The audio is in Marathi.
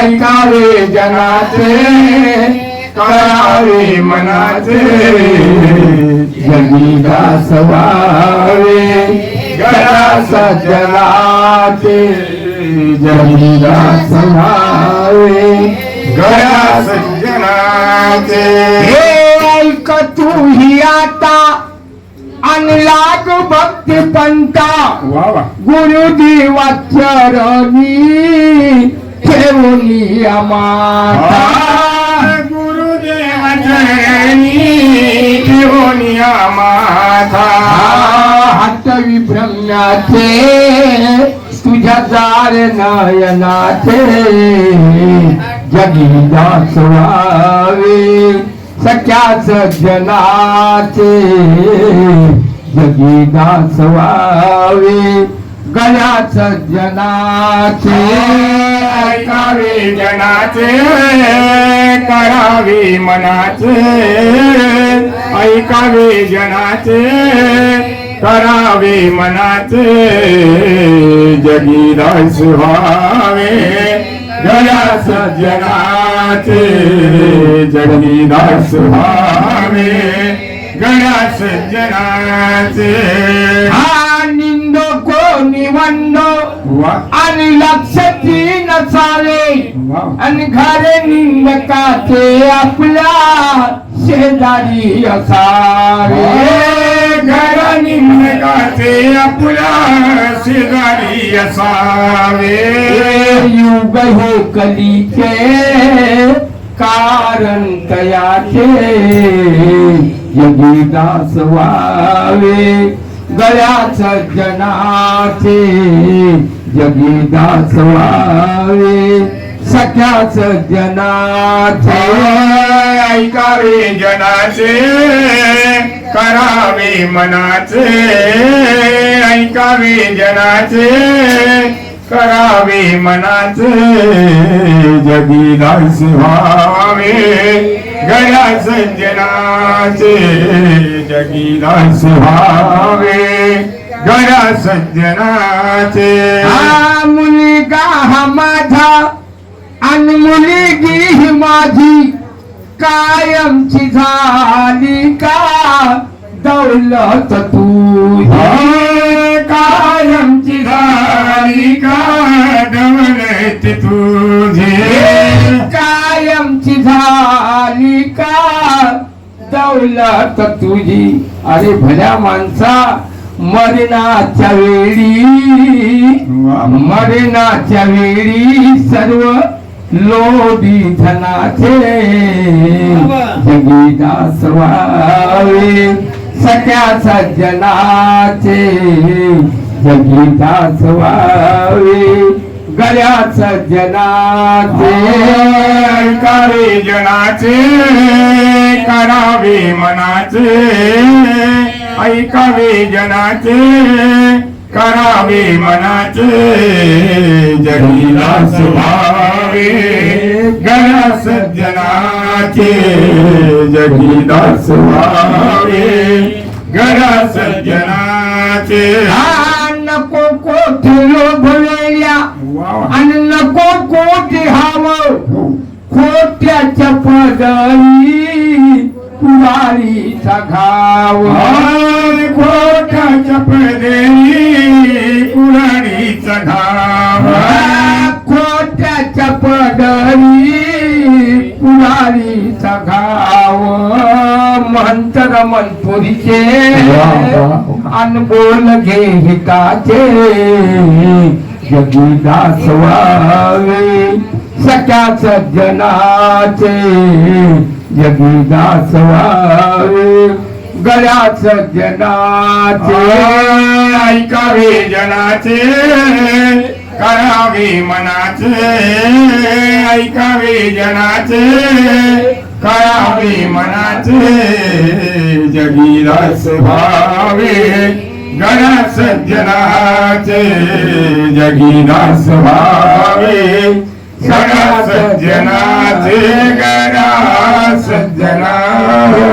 ऐकावे जनाचे करावे मनाचे जगी दास व्हावे गळा सज्जनाचे जगी दास व्हावे गळा सज्जनाचे ऐक तू ही आता अनलाग भक्ती पंता गुरुदेवा चरणी ठेवून आम्हा गुरुदेवा चरणी ठेवून आम्हा हात विभ्रम्याचे तुझ्या जार नयनाचे जगी दास व्हावे सख्याच जनाचे जगी दास व्हावे गळ्याच जनाचे ऐकावे जनाचे करावे मनाचे ऐकावे जनाचे करावे मनाचे जगी दास व्हावे गळ्याच जनाचे जगी दास व्हावे गळ्याच जनाचे निंदो कोणी वंदो आणि लक्षाची नसावे आणि घरे निंदकाचे आपल्या शेजारी असावे घर निंदकाचे आपल्या शेजारी असावे युग हे कलीचे कारण तयाचे जगी दास व्हावे गळ्याच जनाचे जगी दास व्हावे सख्याच जनाचे ऐकावे जनाचे करावे मनाचे ऐकावे जनाचे करावे मनाचे जगी दास व्हावे गळ्याच जनाचे जगी दास व्हावे गळ्याच जनाचे मुलगा हा माझा आणि मुलगी ही माझी कायमची झाली का दौलत तुझी कायमची झाली का दौलत तुझी कायमची झाली का दौलत तुझी अरे भल्या माणसा मरणाच्या वेळी सर्व लोभी धनाचे जगी दास व्हावे सख्या सज्जनाचे जगी दास व्हावे गळ्याच जनाचे ऐकावे जनाचे करावे मनाचे ऐकावे जनाचे करावे मनाचे जगी दास व्हावे गळ्याच जनाचे जगी दास व्हावे गळ्याच जनाचे नको कोठी लोभलेल्या आणि नको कोठी हवं खोट्याच्या पदरी कुवारीचा घाव खोट्याच्या पदरी कुवारीचा घाव खोट्याच्या पदरी कुवारीचा घाव मंत्र मनपुरीचे अनबोल घे हिताचे जगी दास व्हावे सख्या सज्जनाचे जगी दास व्हावे गळ्याच जनाचे ऐकावे जनाचे करावे मनाचे ऐकावे जनाचे करावे मनाचे जगी दास व्हावे गळ्याच जनाचे जगी दास व्हावे गळ्याच जनाचे गळ्याच जनाचे